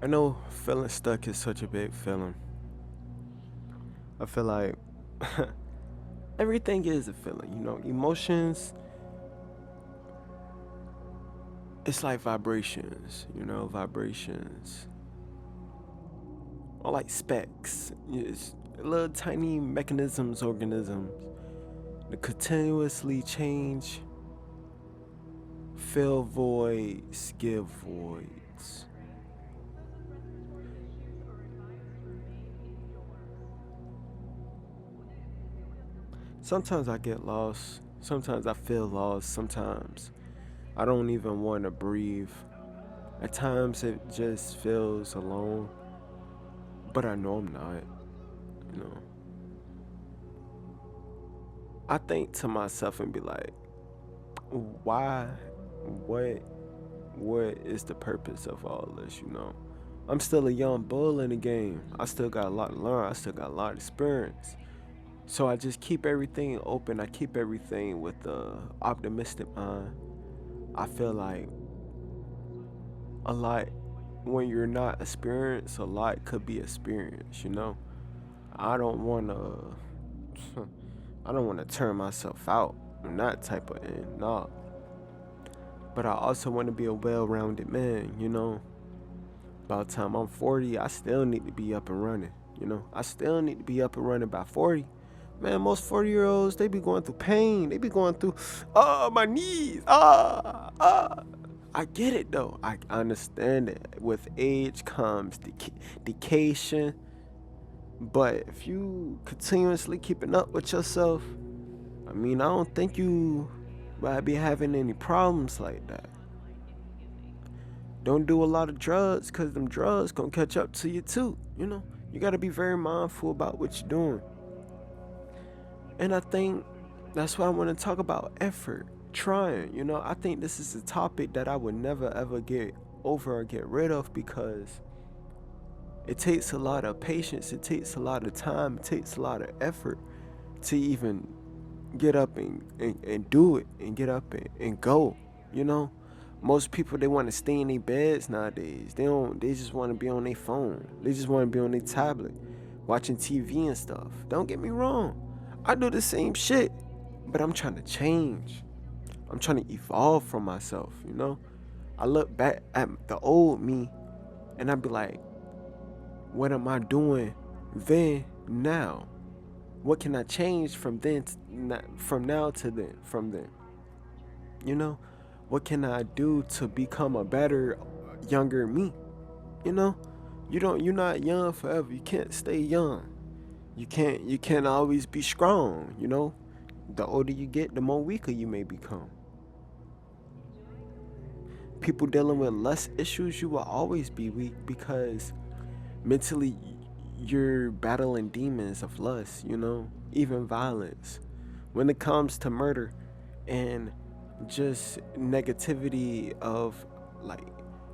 I know feeling stuck is such a big feeling. I feel like everything is a feeling, emotions, it's like vibrations, vibrations are like specks. It's little tiny mechanisms, organisms that continuously change, fill voids, give voids. Sometimes I get lost, sometimes I feel lost, sometimes I don't even want to breathe. At times it just feels alone, but I know I'm not, you know. I think to myself and be like, why, what, what is the purpose of all this? I'm still a young bull in the game. I still got a lot to learn. I still got a lot of experience. So I just keep everything open. I keep everything with the optimistic mind. I feel like a lot when you're not experienced, a lot could be experienced. I don't wanna I don't wanna turn myself out in that type of end, nah. But I also wanna be a well rounded man. By the time I'm 40, I still need to be up and running. I still need to be up and running by 40. Man, most 40-year-olds, they be going through pain. They be going through, my knees. I get it though. I understand it. With age comes dedication. But if you continuously keeping up with yourself, I don't think you might be having any problems like that. Don't do a lot of drugs, cause them drugs gonna catch up to you too. You gotta be very mindful about what you're doing. And I think that's why I want to talk about effort, trying. I think this is a topic that I would never ever get over or get rid of because it takes a lot of patience, it takes a lot of time, it takes a lot of effort to even get up and do it and get up and go. You know, most people they want to stay in their beds nowadays. They just want to be on their phone. They just want to be on their tablet, watching TV and stuff. Don't get me wrong. I do the same shit, but I'm trying to change. I'm trying to evolve from myself. I look back at the old me and I be like, what am I doing then now? What can I change from from now to then, from then? You know, what can I do to become a better younger me? You know, you're not young forever. You can't stay young. You can't always be strong. The older you get, the more weaker you may become. People dealing with less issues, you will always be weak because mentally you're battling demons of lust, even violence. When it comes to murder and just negativity of like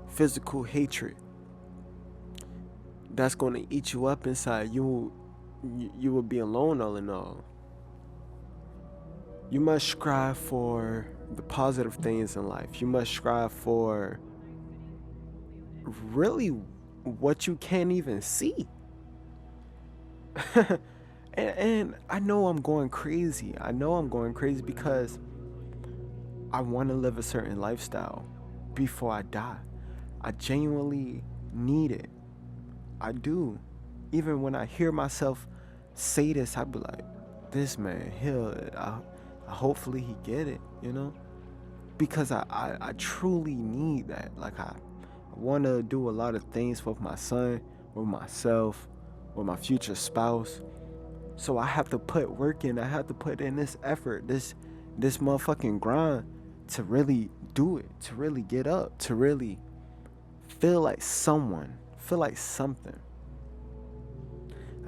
physical hatred, that's going to eat you up inside. You will be alone all in all. You must strive for the positive things in life. You must strive for really what you can't even see. and I know I'm going crazy. I know I'm going crazy because I want to live a certain lifestyle before I die. I genuinely need it. I do. Even when I hear myself say this, I be like, this man, hopefully he get it. Because I truly need that. Like I want to do a lot of things with my son, with myself, with my future spouse. So I have to put work in. I have to put in this effort, this motherfucking grind to really do it, to really get up, to really feel like someone, feel like something.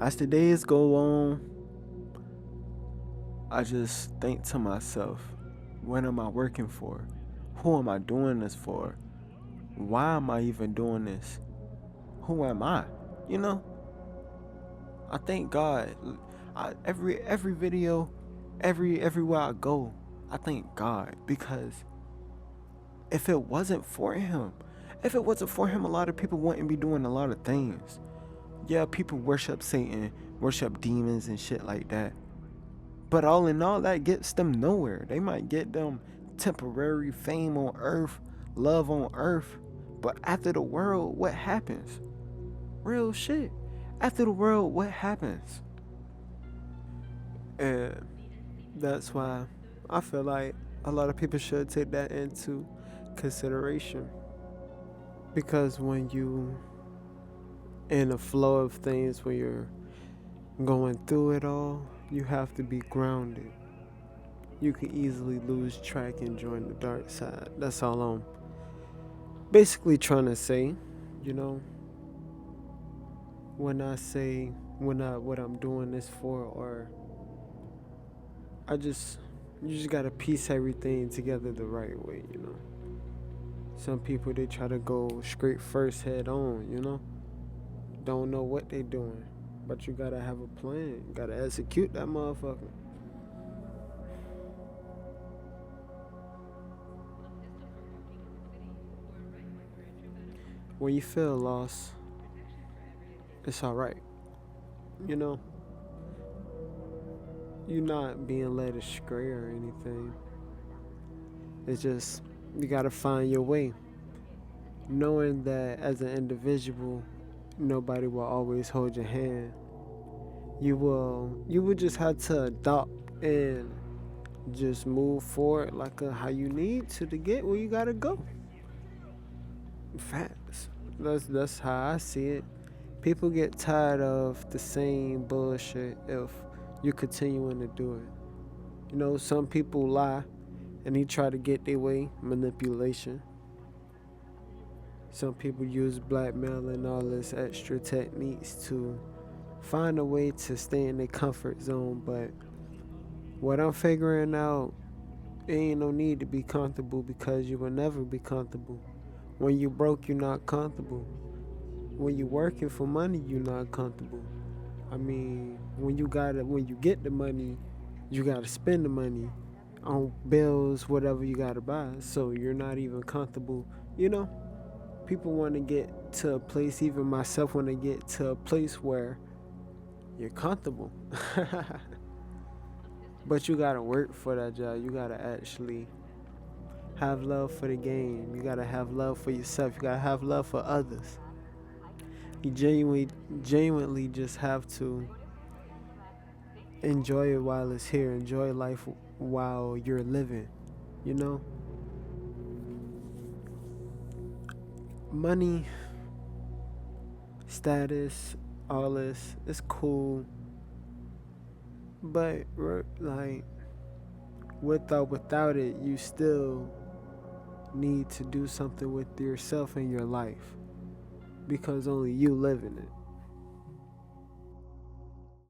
As the days go on, I just think to myself, what am I working for? Who am I doing this for? Why am I even doing this? Who am I? You know? I thank God. Every video, everywhere I go, I thank God because if it wasn't for him, If it wasn't for him, a lot of people wouldn't be doing a lot of things. Yeah, people worship Satan, worship demons and shit like that. But all in all, that gets them nowhere. They might get them temporary fame on earth, love on earth. But after the world, what happens? Real shit. After the world, what happens? And that's why I feel like a lot of people should take that into consideration. Because when you in the flow of things, when you're going through it all, you have to be grounded. You can easily lose track and join the dark side. That's all I'm basically trying to say. You know, when I say what I'm doing this for, or I just you just gotta piece everything together the right way. You know, some people they try to go straight first head on. You know, don't know what they doing, but you gotta have a plan. You gotta execute that motherfucker. When you feel lost, it's alright. You know, you're not being led astray or anything. It's just you gotta find your way. Knowing that as an individual, nobody will always hold your hand. You will just have to adopt and just move forward like how you need to get where you gotta go. Facts. That's how I see it. People get tired of the same bullshit if you're continuing to do it. You know, some people lie and they try to get their way, manipulation. Some people use blackmail and all this extra techniques to find a way to stay in their comfort zone. But what I'm figuring out, it ain't no need to be comfortable because you will never be comfortable. When you broke, you're not comfortable. When you working for money, you're not comfortable. I mean, when you get the money, you gotta spend the money on bills, whatever you gotta buy. So you're not even comfortable. You know, people want to get to a place. Even myself want to get to a place where you're comfortable. But you gotta work for that job. You gotta actually have love for the game. You gotta have love for yourself. You gotta have love for others. You genuinely just have to enjoy it while it's here. Enjoy life while you're living. You know, money, status, all this, it's cool. But like without it, you still need to do something with yourself and your life because only you live in it.